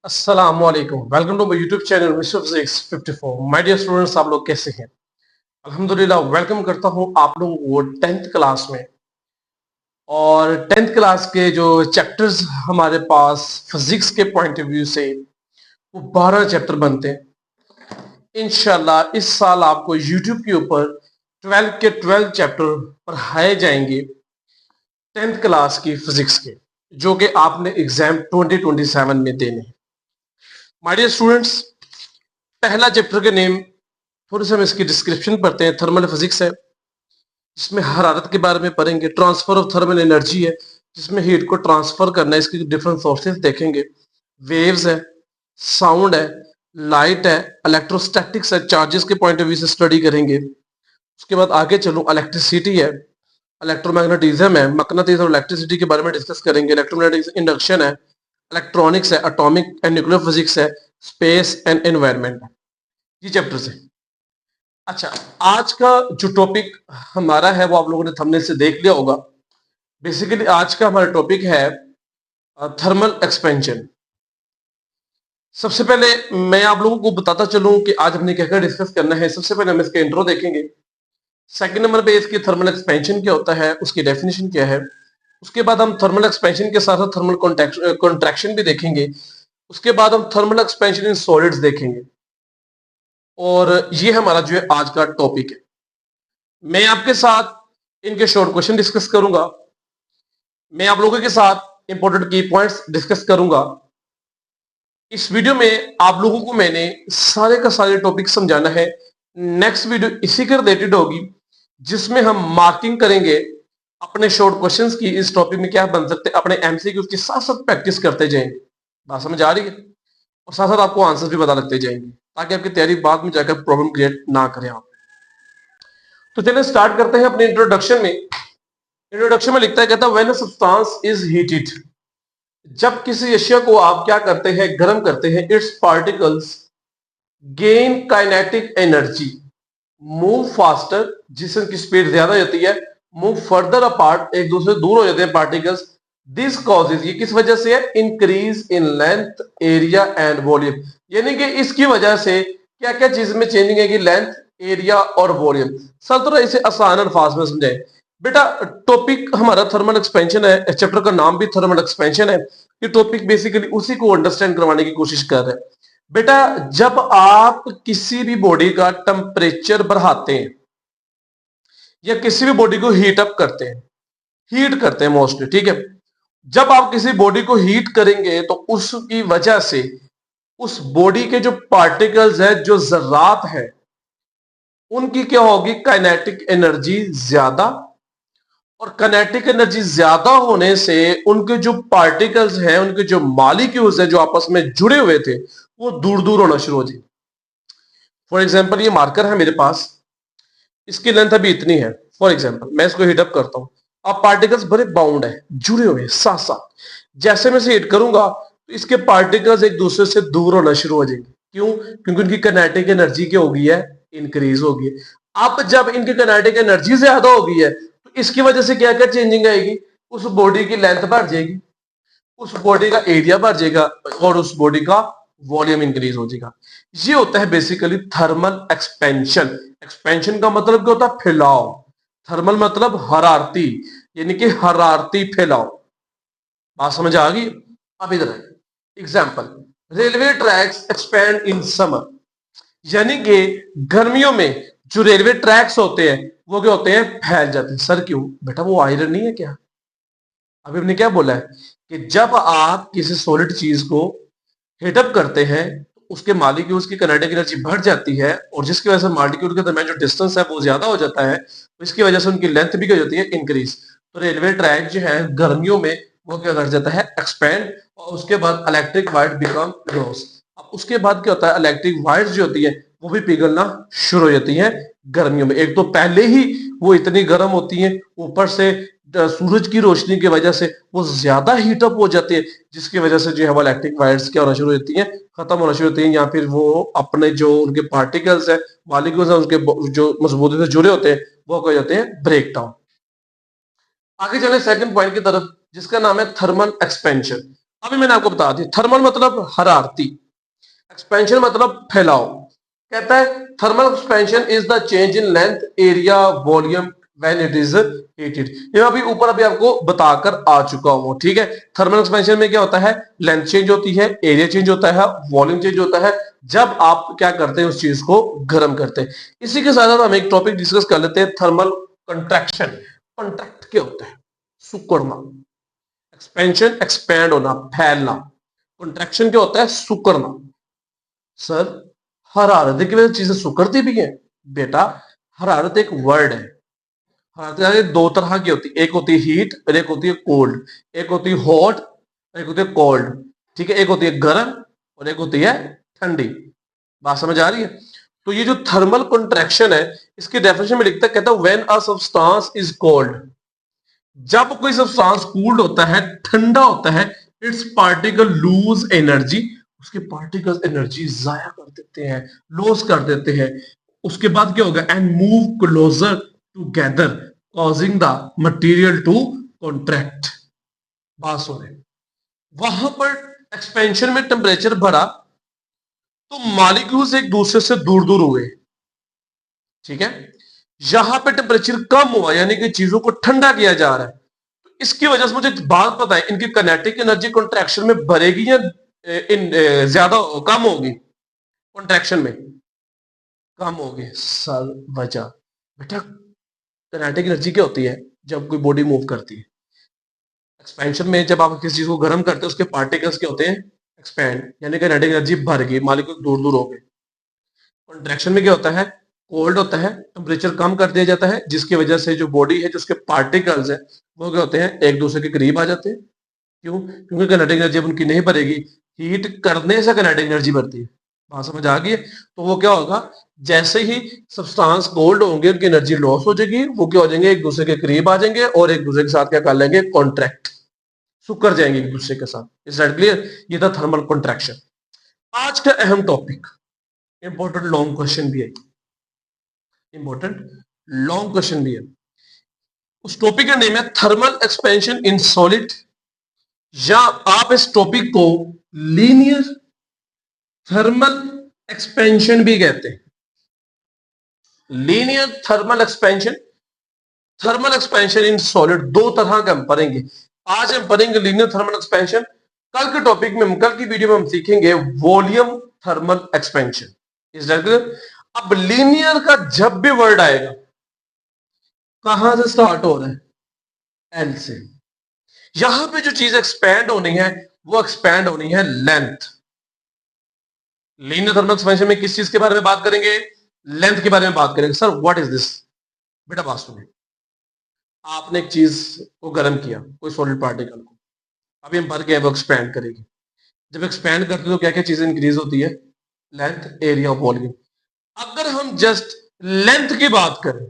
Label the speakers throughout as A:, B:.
A: अस्सलामुअलैकुम। Welcome to my YouTube channel mister physics 54। My dear students, आप लोग कैसे हैं? अल्हम्दुलिल्लाह, वेलकम करता हूं आप लोगों को 10th क्लास में। और 10th क्लास के जो चैप्टर्स हमारे पास फिजिक्स के पॉइंट ऑफ व्यू से वो 12 चैप्टर बनते हैं। इंशाल्लाह इस साल आपको यूट्यूब के ऊपर 12 के 12 चैप्टर पढ़ाए जाएंगे 10th क्लास की फिजिक्स के, जो कि आपने एग्जाम 2027 में देने हैं। माय डियर स्टूडेंट्स, पहला चैप्टर के नेम थोड़ी सी हम इसकी डिस्क्रिप्शन पढ़ते हैं। थर्मल फिजिक्स है, इसमें हरारत के बारे में पढ़ेंगे। ट्रांसफर ऑफ थर्मल एनर्जी है, जिसमें हीट को ट्रांसफर करना है, इसके डिफरेंट सोर्सेज देखेंगे। वेव्स है, साउंड है, लाइट है, इलेक्ट्रोस्टैटिक्स है, चार्जेस के पॉइंट ऑफ व्यू से स्टडी करेंगे। उसके बाद आगे चलूं, इलेक्ट्रिसिटी है, इलेक्ट्रोमैग्नेटिज्म है, मकनातीस और इलेक्ट्रिसिटी के बारे में डिस्कस करेंगे। इलेक्ट्रोमैग्नेटिक इंडक्शन है, इलेक्ट्रॉनिक्स है, एटॉमिक एंड न्यूक्लियर फिजिक्स है, स्पेस एंड एनवायरमेंट है। ये चैप्टर है। अच्छा, आज का जो टॉपिक हमारा है वो आप लोगों ने थंबनेल से देख लिया होगा। बेसिकली आज का हमारा टॉपिक है थर्मल एक्सपेंशन। सबसे पहले मैं आप लोगों को बताता चलूं कि आज हमने क्या क्या डिस्कस करना है। सबसे पहले हम इसका इंट्रो देखेंगे। सेकंड नंबर पे इसकी थर्मल एक्सपेंशन क्या होता है, उसकी डेफिनेशन क्या है। उसके बाद हम थर्मल एक्सपेंशन के साथ साथ थर्मल कॉन्ट्रैक्शन भी देखेंगे। उसके बाद हम थर्मल एक्सपेंशन इन सॉलिड्स देखेंगे। और ये हमारा जो है आज का टॉपिक है। मैं आपके साथ इनके शॉर्ट क्वेश्चन डिस्कस करूंगा। मैं आप लोगों के साथ इंपॉर्टेंट की पॉइंट्स डिस्कस करूंगा। इस वीडियो में आप लोगों को मैंने सारे का सारे टॉपिक समझाना है। नेक्स्ट वीडियो इसी के रिलेटेड होगी, जिसमें हम मार्किंग करेंगे अपने शॉर्ट क्वेश्चंस की। इस टॉपिक में क्या बन सकते हैं, अपने एमसीक्यूज की साथ साथ प्रैक्टिस करते जाएंगे। बात समझ आ रही है? और साथ साथ आपको आंसर भी पता लगते जाएंगे, ताकि आपकी तैयारी बाद में जाकर प्रॉब्लम क्रिएट ना करें आप। तो चलिए स्टार्ट करते हैं अपने इंट्रोडक्शन में। इंट्रोडक्शन में लिखता है, कहता है when a substance is heated, जब किसी अशिया को आप क्या करते हैं, गर्म करते हैं, it's particles gain kinetic energy, move faster, जिसकी स्पीड ज्यादा हो जाती है, मूव फर्दर अपार्ट, एक दूसरे से दूर हो जाते हैं पार्टिकल्स। दिस कॉजेज, ये किस वजह से है, increase in length, area and volume. यानी कि इसकी वजह से क्या क्या चीज में चेंजिंग है कि लेंथ, एरिया और वॉल्यूम। सर थोड़ा इसे आसान अल्फाज में समझाए बेटा। टॉपिक हमारा थर्मल एक्सपेंशन है, चैप्टर का नाम भी थर्मल एक्सपेंशन है। ये टॉपिक बेसिकली उसी को अंडरस्टैंड करवाने की कोशिश कर रहे हैं। बेटा, जब आप किसी भी बॉडी का टेम्परेचर बढ़ाते हैं या किसी भी बॉडी को हीट अप करते हैं, हीट करते हैं मोस्टली, ठीक है। जब आप किसी बॉडी को हीट करेंगे तो उसकी वजह से उस बॉडी के जो पार्टिकल्स है, जो जर्रात है, उनकी क्या होगी, काइनेटिक एनर्जी ज्यादा। और काइनेटिक एनर्जी ज्यादा होने से उनके जो पार्टिकल्स हैं, उनके जो मॉलिक्यूल्स हैं जो आपस में जुड़े हुए थे, वो दूर दूर होना शुरू हो जाए। फॉर एग्जाम्पल, ये मार्कर है मेरे पास, इसकी लेंथ अभी इतनी है। फॉर एग्जाम्पल मैं इसको हीट अप करता हूं। अब पार्टिकल्स बड़े बाउंड है, जुड़े हुए साथ साथ। जैसे मैं इसे हीट करूंगा तो इसके पार्टिकल्स एक दूसरे से दूर होना शुरू हो जाएंगे। क्यों? क्योंकि उनकी काइनेटिक एनर्जी क्या हो गई है, इंक्रीज हो गई है। अब जब इनकी काइनेटिक एनर्जी ज्यादा हो गई है तो इसकी वजह से क्या क्या चेंजिंग आएगी, उस बॉडी की लेंथ बढ़ जाएगी, उस बॉडी का एरिया बढ़ जाएगा और उस बॉडी का वॉल्यूम इंक्रीज हो जाएगा। ये होता है बेसिकली थर्मल एक्सपेंशन। एक्सपेंशन का मतलब क्या होता है, फैलाव। थर्मल मतलब हरारती, यानी कि हरारती फैलाव। बात समझ आ गई? अब इधर example, railway tracks expand in summer, यानी कि गर्मियों में जो रेलवे ट्रैक्स होते हैं वो क्या होते हैं, फैल जाते हैं। सर क्यों? बेटा वो आयरन नहीं है क्या? अभी हमने क्या बोला है कि जब आप किसी सॉलिड चीज को हीटअप करते हैं तो उसके मॉलिक्यूल्स की काइनेटिक एनर्जी बढ़ जाती है, और जिसकी वजह से मॉलिक्यूल के दरमियान जो डिस्टेंस है वो ज्यादा हो जाता है, तो इसकी वजह से उनकी लेंथ भी क्या हो जाती है, इंक्रीज। तो रेलवे ट्रैक जो है गर्मियों में वो क्या कर जाता है, एक्सपेंड, और उसके बाद इलेक्ट्रिक वाइट बिकम ग्रोस। अब उसके बाद क्या होता है, इलेक्ट्रिक वाइट्स जो होती है वो भी पिघलना शुरू हो जाती है गर्मियों में। एक तो पहले ही वो इतनी गर्म होती है, ऊपर से सूरज की रोशनी की वजह से वो ज्यादा हीटअप हो जाती है, जिसकी वजह से जो है वो इलेक्ट्रिक वायर्स क्या होना शुरू हो जाती है, खत्म होना शुरू होती है, या फिर वो अपने जो उनके पार्टिकल्स है, मॉलिक्यूल्स है, उसके जो मजबूती से जुड़े होते हैं वो क्या जाते हैं, ब्रेक डाउन। आगे चले सेकंड पॉइंट की तरफ, जिसका नाम है थर्मल एक्सपेंशन। अभी मैंने आपको बता दिया, थर्मल मतलब हरारती, एक्सपेंशन मतलब फैलाव। कहता है thermal expansion is the change in length, area, volume when it is heated. ये अभी ऊपर अभी आपको बताकर आ चुका हूं, ठीक है। थर्मल एक्सपेंशन में क्या होता है, लेंथ चेंज होती है, एरिया चेंज होता है, वॉल्यूम चेंज होता है, जब आप क्या करते हैं, उस चीज को गर्म करते हैं। इसी के साथ साथ हम एक टॉपिक डिस्कस कर लेते हैं, थर्मल कंट्रैक्शन। कंट्रैक्ट क्या होता है, सुकड़ना। एक्सपेंशन एक्सपैंड होना, फैलना। कंट्रैक्शन क्या होता है, सुकड़ना। सर हरारत की वजह से चीजें सुकड़ती भी है। बेटा हरारत एक वर्ड है, हरारत दो तरह की होती है, एक होती है हीट और एक होती है कोल्ड। एक होती है हॉट, एक होती है कोल्ड, ठीक है। एक होती है गर्म और एक होती है ठंडी। बात समझ आ रही है। तो ये जो थर्मल कंट्रैक्शन है, इसकी डेफिनेशन में लिखता है, कहता है when a substance is cold, जब कोई सब्सटेंस कूल्ड होता है, ठंडा होता है, इट्स पार्टिकल लूज एनर्जी, उसके पार्टिकल्स एनर्जी जाया कर देते हैं, लॉस कर देते हैं। उसके बाद क्या होगा, and move closer together causing the material to contract. बात सुने, वहां पर एक्सपेंशन में टेम्परेचर बढ़ा तो मॉलिक्यूल्स एक दूसरे से दूर दूर हुए, ठीक है। यहां पे टेम्परेचर कम हुआ, यानी कि चीजों को ठंडा किया जा रहा है। तो इसकी वजह से मुझे एक बात पता है, इनकी काइनेटिक एनर्जी कॉन्ट्रैक्शन में बढ़ेगी या ज्यादा कम होगी, कॉन्ट्रैक्शन में कम होगी। सर वजह, बेटा काइनेटिक एनर्जी क्या होती है, जब कोई बॉडी मूव करती है। एक्सपेंशन में जब आप किसी चीज को गर्म करते हैं, उसके पार्टिकल्स क्या होते हैं, एक्सपैंड, यानी काइनेटिक एनर्जी बढ़ गई, मॉलिक्यूल दूर दूर हो गए। कॉन्ट्रैक्शन में क्या होता है, कोल्ड होता है, टेम्परेचर कम कर दिया जाता है, जिसकी वजह से जो बॉडी है, जो उसके पार्टिकल्स है, वो क्या होते हैं, एक दूसरे के करीब आ जाते हैं। क्यों, क्योंकि काइनेटिक एनर्जी अब उनकी नहीं बढ़ेगी, हीट करने से काइनेटिक एनर्जी बढ़ती है। बात समझ आ गई है। तो वो क्या होगा, जैसे ही सब्सटेंस कोल्ड होंगे, उनकी एनर्जी लॉस हो जाएगी, वो क्या हो जाएंगे, एक दूसरे के करीब आ जाएंगे और एक दूसरे के साथ क्या कर लेंगे, कॉन्ट्रैक्ट, सुकर जाएंगे एक दूसरे के साथ। इज दैट क्लियर, ये था थर्मल कॉन्ट्रैक्शन। आज का अहम टॉपिक, इंपॉर्टेंट लॉन्ग क्वेश्चन भी है, इंपॉर्टेंट लॉन्ग क्वेश्चन भी है। उस टॉपिक का नेम है थर्मल एक्सपेंशन इन सॉलिड, या आप इस टॉपिक को लीनियर थर्मल एक्सपेंशन भी कहते हैं। Linear thermal expansion, thermal expansion in solid, दो तरह का हम पढ़ेंगे। आज हम पढ़ेंगे लीनियर थर्मल एक्सपेंशन, कल के टॉपिक में, कल की वीडियो में हम सीखेंगे volume thermal expansion. Is that clear. अब लीनियर का जब भी वर्ड आएगा, कहां से स्टार्ट हो रहा है, एल से। यहां पे जो चीज एक्सपैंड होनी है, वो एक्सपैंड होनी है लेंथ। लीनियर थर्मल एक्सपेंशन में किस चीज के बारे में बात करेंगे, लेंथ के बारे में बात करेंगे। सर व्हाट इज दिस, बेटा बात सुनिए। आपने एक चीज को गर्म किया, कोई सॉलिड पार्टिकल को, अभी हम भर के वो एक्सपैंड करेगी। जब एक्सपैंड करते हैं तो क्या क्या चीजें इंक्रीज होती है, लेंथ, एरिया, वॉल्यूम। अगर हम जस्ट लेंथ की बात करें,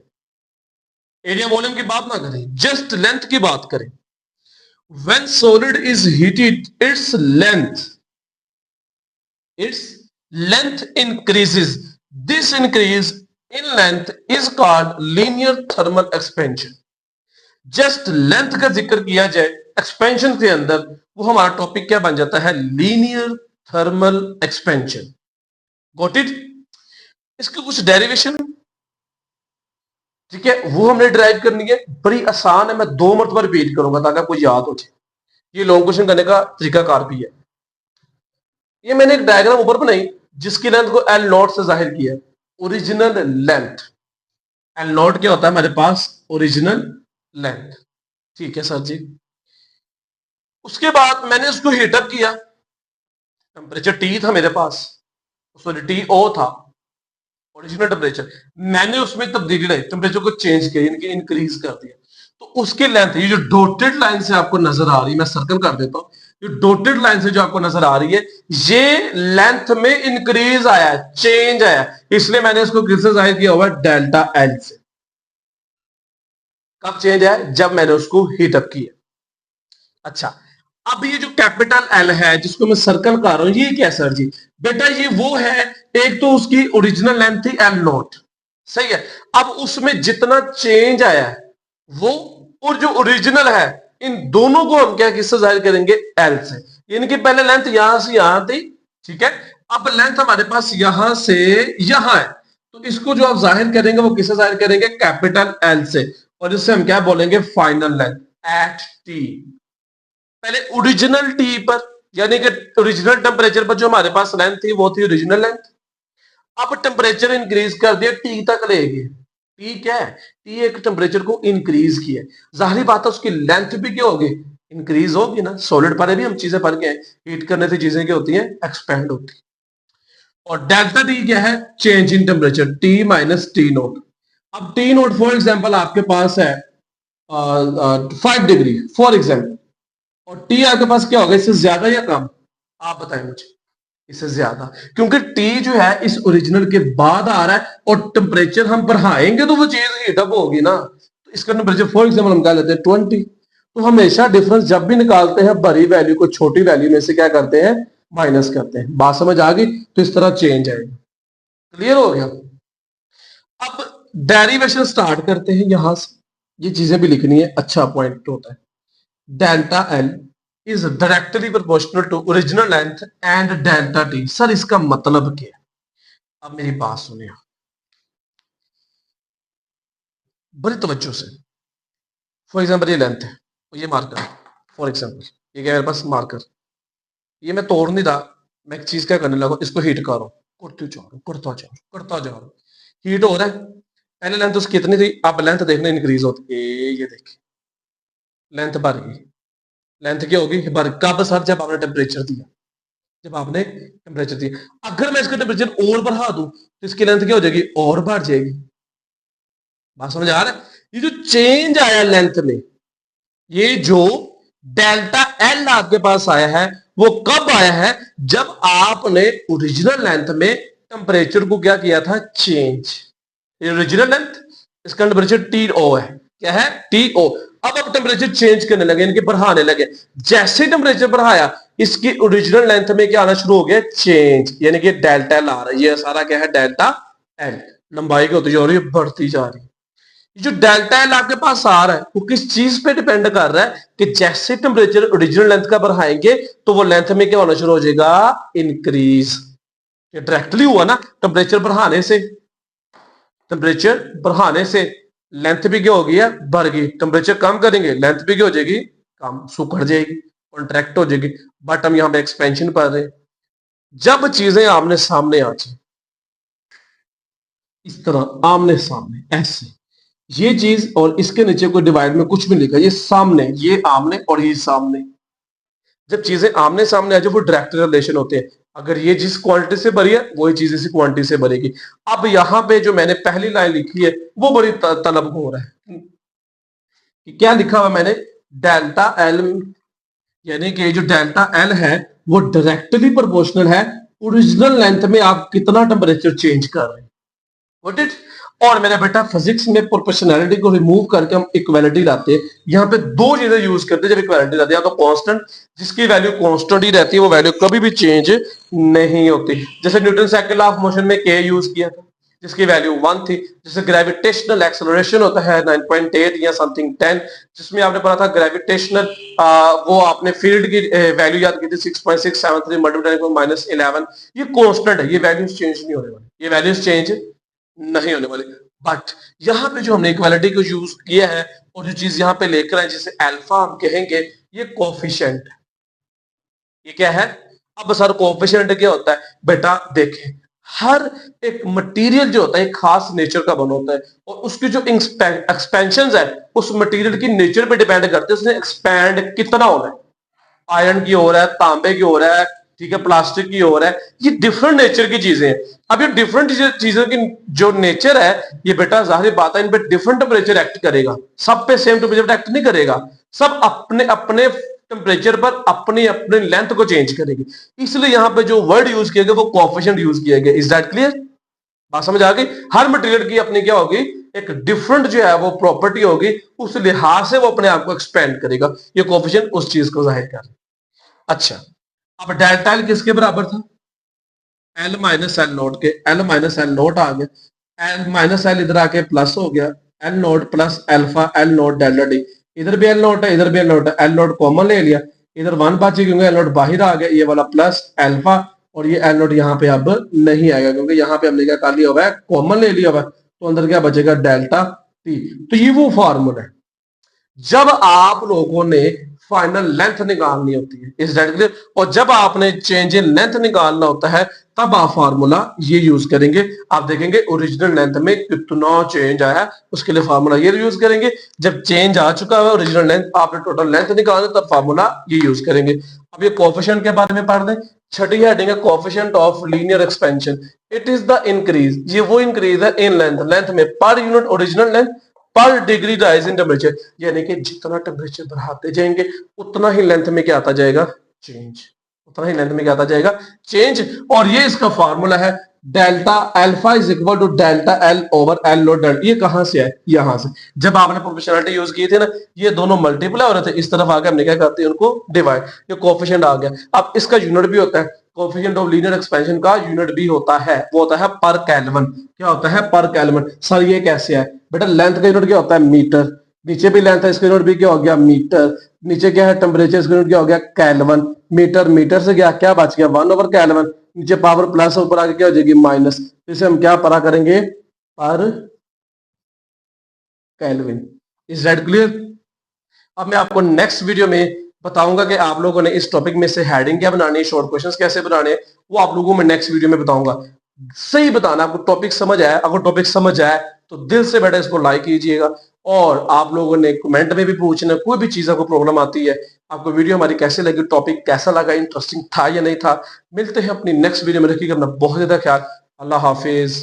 A: एरिया वॉल्यूम की बात ना करें, जस्ट लेंथ की बात करें, when solid is heated, its length increases. This increase in length is called linear thermal expansion. Just length का जिक्र किया जाए एक्सपेंशन के अंदर, वो हमारा टॉपिक क्या बन जाता है, linear thermal expansion. Got it. इसकी कुछ डेरिवेशन, ठीक है, वो हमने ड्राइव करनी है, बड़ी आसान है। मैं 2 मरतबा रिपीट करूंगा ताकि आपको याद हो जाए। ये लॉन्ग क्वेश्चन करने का तरीकाकार भी है। ये मैंने एक डायग्राम ऊपर बनाई, जिसकी लेंथ को एल नॉट से जाहिर किया, ओरिजिनल लेंथ। एल नॉट क्या होता है हमारे पास, ओरिजिनल लेंथ, ठीक है सर जी। उसके बाद मैंने उसको हीटअप किया, टेम्परेचर टी था मेरे पास, सॉरी टी ओ था, ओरिजिनल टेम्परेचर। मैंने उसमें तब्दीली लाई, टेम्परेचर को चेंज किया, यानी कि इंक्रीज कर दिया। तो उसकी लेंथ, ये जो डॉटेड लाइन से आपको नजर आ रही है, मैं सर्कल कर देता हूं, ये डॉटेड लाइन से जो आपको नजर आ रही है, ये लेंथ में इंक्रीज आया है, चेंज आया है, इसलिए मैंने इसको किससे जाहिर किया हुआ है, डेल्टा एल से। कब चेंज आया, जब मैंने उसको हीटअप किया। अच्छा, अब ये जो कैपिटल एल है, जिसको मैं सर्कल कर रहा हूं, ये क्या सर जी, बेटा ये वो है, एक तो उसकी ओरिजिनल लेंथ थी एल नॉट, सही है। अब उसमें जितना चेंज आया है वो, और जो ओरिजिनल है, इन दोनों को हम क्या किससे जाहिर करेंगे, एल से। यानी कि पहले लेंथ यहां से यहां थी, ठीक है। अब लेंथ हमारे पास यहां से यहां है, तो इसको जो आप जाहिर करेंगे वो किससे जाहिर करेंगे? कैपिटल एल से। और इससे हम क्या बोलेंगे? Final length at T. पहले ओरिजिनल टी पर, यानी कि ओरिजिनल टेम्परेचर पर जो हमारे पास लेंथ थी वो थी ओरिजिनल लेंथ। अब टेम्परेचर इंक्रीज कर दिया, टी तक ले गए। टी क्या है? टी एक टेम्परेचर को इंक्रीज किया, जाहिर बात है उसकी लेंथ भी क्या होगी? इंक्रीज होगी ना। सॉलिड पर भी हम चीजें पढ़ गए, हीट करने से चीजें क्या होती हैं? एक्सपेंड होती। और डेल्टा टी क्या है? Change in temperature, T minus T note. अब टी नोट फॉर एग्जाम्पल आपके पास है 5 डिग्री फॉर एग्जाम्पल, और टी आपके पास क्या होगा? इससे ज्यादा या कम? आप बताएं मुझे। इससे ज्यादा, क्योंकि टी जो है इस ओरिजिनल के बाद आ रहा है, और टेम्परेचर हम बढ़ाएंगे तो वो चीज हीटअप होगी ना। तो इसका टेम्परेचर फॉर एग्जाम्पल हम क्या लेते हैं? 20। तो हमेशा डिफरेंस जब भी निकालते हैं, बड़ी वैल्यू को छोटी वैल्यू में से क्या करते हैं? माइनस करते हैं। बात समझ आ गई? तो इस तरह चेंज आएगा। क्लियर हो गया? अब डेरिवेशन स्टार्ट करते हैं यहां से, ये चीजें भी लिखनी है, अच्छा पॉइंट होता है। Delta L is directly proportional to original length and delta T. Sir इसका मतलब क्या है? अब मेरी बात सुनिए बड़ी तवज्जो से। फॉर एग्जाम्पल ये लेंथ है और ये मार्कर है। फॉर एग्जाम्पल ये क्या मेरे पास? मार्कर। ये मैं तोड़ नहीं रहा, मैं एक चीज क्या करने लगा, इसको हीट कर रहा हूं, करते जा रहा हूं, करता जा रहा हूं, करता जा रहा हूं। हीट हो रहा है। पहले लेंथ उसकी कितनी थी, अब लेंथ देखना इंक्रीज होती है। ये देखिए लेंथ बढ़ गई। लेंथ क्या होगी? बढ़। कब सर? जब आपने टेम्परेचर दिया, जब आपने टेम्परेचर दिया। अगर मैं इसका टेम्परेचर और बढ़ा दूं तो इसकी लेंथ क्या हो जाएगी? और बढ़ जाएगी। बात समझ आ रहा है? ये जो चेंज आया लेंथ में, ये जो डेल्टा एल आपके पास आया है, वो कब आया है? जब आपने ओरिजिनल लेंथ में टेम्परेचर को क्या किया था? चेंज। ये ओरिजिनल लेंथ, इसका टेम्परेचर टी ओ है। क्या है? T O. अब आप टेम्परेचर चेंज करने लगे, इनके बढ़ाने लगे। जैसे टेम्परेचर बढ़ाया, इसकी ओरिजिनल लेंथ में क्या आना शुरू हो गया? चेंज। यानी कि डेल्टा एल आ रहा है। ये सारा क्या है? Delta L. लंबाई क्या होती जा रही है? बढ़ती जा रही है। जो डेल्टा एल आपके पास आ रहा है वो किस चीज पे डिपेंड कर रहा है? कि जैसे टेम्परेचर ओरिजिनल लेंथ का बढ़ाएंगे तो वो लेंथ में क्या होना शुरू हो जाएगा? इंक्रीज। ये डायरेक्टली हुआ ना, टेम्परेचर बढ़ाने से। टेम्परेचर बढ़ाने से लेंथ भी क्या हो गई है? बढ़ गई। टेम्परेचर कम करेंगे, लेंथ भी क्या हो जाएगी? कम, सुखड़ जाएगी, कॉन्ट्रैक्ट हो जाएगी। बट हम यहां पे एक्सपेंशन पढ़ रहे हैं। जब चीजें आमने सामने आ जाए, इस तरह आमने सामने ऐसे, ये चीज और इसके नीचे कोई डिवाइड में कुछ भी लिखा, ये सामने, ये आमने और ये सामने। जब चीजें आमने सामने आ जाए वो डायरेक्ट रिलेशन होते हैं। अगर ये जिस क्वांटिटी से भरी है वही चीज इसी क्वांटिटी से भरेगी। अब यहां पे जो मैंने पहली लाइन लिखी है वो बड़ी तलब हो रहा है कि क्या लिखा हुआ मैंने? डेल्टा एल, यानी कि जो डेल्टा एल है वो डायरेक्टली प्रोपोर्शनल है ओरिजिनल लेंथ में आप कितना टेम्परेचर चेंज कर रहे हैं। Got it? और मेरा बेटा फिजिक्स में प्रोपोर्शनैलिटी को रिमूव करके हम इक्वालिटी लाते हैं। यहाँ पे दो चीजें यूज करते हैं जब इक्वालिटी लाते हैं। या तो कांस्टेंट, जिसकी वैल्यू कांस्टेंट ही रहती है, वो वैल्यू कभी भी चेंज नहीं होती। जैसे न्यूटन साइकिल ऑफ मोशन में के यूज किया था, जिसकी वैल्यू 1 थी। जैसे ग्रेविटेशनल एक्सेलरेशन होता है 9.8 या समथिंग 10, जिसमें आपने पढ़ा था ग्रेविटेशनल, वो आपने फील्ड की वैल्यू याद की थी 6.673 मल्टीप्लाई -11। ये कांस्टेंट है, ये वैल्यूज चेंज नहीं होने वाली, ये वैल्यूज चेंज नहीं होने वाली। बट यहां पे जो हमने इक्वालिटी को यूज किया है और जो चीज यहां पे लेकर आए जिसे अल्फा हम कहेंगे, ये कोफिशिएंट। ये क्या है? अब सर कोफिशिएंट क्या होता है? बेटा देखें, हर एक मटेरियल जो होता है एक खास नेचर का बना होता है, और उसकी जो एक्सपेंशन है उस मटेरियल की नेचर पे डिपेंड करते हैं उसने एक्सपैंड कितना होना है। आयरन की ओर है, तांबे की ओर है, ठीक है, प्लास्टिक की ओर है। ये डिफरेंट नेचर की चीजें हैं। अब ये डिफरेंट चीजों की जो नेचर है, ये बेटा जाहिर बात है इन पे डिफरेंट टेम्परेचर एक्ट करेगा। सब पे सेम टेम्परेचर एक्ट नहीं करेगा, सब अपने अपने टेम्परेचर पर अपनी अपनी लेंथ को चेंज करेगी। इसलिए यहां पे जो वर्ड यूज किया गया वो कोएफिशिएंट यूज किया गया। Is that clear? बात समझ आ गई? हर मटेरियल की अपनी क्या होगी? एक डिफरेंट जो है वो प्रॉपर्टी होगी, उस लिहाज से वो अपने आप को एक्सपेंड करेगा। ये कोएफिशिएंट उस चीज को जाहिर कर। अच्छा, अब डेल्टा एल किसके बराबर था? एल माइनस एल नोट के। एल माइनस एल नोट आ गया, एल माइनस एल इधर आके प्लस हो गया, L note plus alpha L note delta D. इधर भी एल नोट है, इधर भी एल नोट है, एल नोट कॉमन ले लिया, इधर 1 बचे क्योंकि एल नॉट बाहर आ गया, ये वाला प्लस अल्फा, और ये एल नॉट यहाँ पे अब नहीं आएगा क्योंकि यहाँ पे हमने क्या कर लिया हुआ है, कॉमन ले लिया हुआ है, तो अंदर क्या बचेगा, डेल्टा टी। तो ये वो फार्मूला है जब आप लोगों ने फाइनल लेंथ निकालनी होती है, इज दैट क्लियर। और जब आपने चेंज इन लेंथ निकालना होता है तब आप फार्मूला ये यूज करेंगे। आप देखेंगे ओरिजिनल लेंथ में कितना चेंज आया है, उसके लिए फार्मूला ये यूज करेंगे। जब चेंज आ चुका है ओरिजिनल लेंथ, आपने टोटल लेंथ निकालना तब फार्मूला ये यूज करेंगे। अब ये कोएफिशिएंट के बारे में पढ़ दें। छठी हेडिंग है coefficient of linear expansion. It is the increase, ये वो इंक्रीज है इन लेंथ, लेंथ में पर यूनिट ओरिजिनल लेंथ पर डिग्री राइज इन टेम्परेचर, यानी कि जितना टेम्परेचर बढ़ाते जाएंगे उतना ही लेंथ में क्या आता जाएगा, चेंज, उतना ही लेंथ में क्या आता जाएगा, चेंज। और ये इसका फार्मूला है delta alpha is equal to delta L over L not delta. ये कहां से है, यहां से। जब आपने प्रोपोर्शनलिटी यूज की थी ना, ये दोनों मल्टीप्लाई हो रहे थे, इस तरफ आके हमने क्या करते हैं उनको डिवाइड, ये कोएफिशिएंट आ गया। अब इसका यूनिट भी होता है, कोएफिशिएंट ऑफ लीनियर एक्सपेंशन का यूनिट भी होता है, वो होता है पर केल्विन। क्या होता है, पर केल्विन। सर ये कैसे है बेटा, लेंथ का यूनिट क्या होता है, मीटर। नीचे भी लेंथ है, इसका यूनिट भी क्या हो गया, मीटर। नीचे क्या है, टेम्परेचर, इसका यूनिट क्या हो गया, केल्विन। मीटर, मीटर से क्या बच गया, 1 ओवर केल्विन। नीचे पावर प्लस, ऊपर आगे क्या हो जाएगी, माइनस। इसे हम क्या पढ़ा करेंगे, पर केल्विन। Is that clear. अब मैं आपको नेक्स्ट वीडियो में बताऊंगा कि आप लोगों ने इस टॉपिक में से हेडिंग क्या बनानी है, शॉर्ट क्वेश्चंस कैसे बनाने हैं, वो आप लोगों में नेक्स्ट वीडियो में बताऊंगा। सही बताना, आपको टॉपिक समझ आया। अगर टॉपिक समझ आए तो दिल से बेटा इसको लाइक कीजिएगा। और आप लोगों ने कमेंट में भी पूछना, कोई भी चीज आपको प्रॉब्लम आती है, आपको वीडियो हमारी कैसे लगी, टॉपिक कैसा लगा, इंटरेस्टिंग था या नहीं था। मिलते हैं अपनी नेक्स्ट वीडियो में, रखिएगा अपना बहुत ज्यादा ख्याल। अल्लाह हाफिज।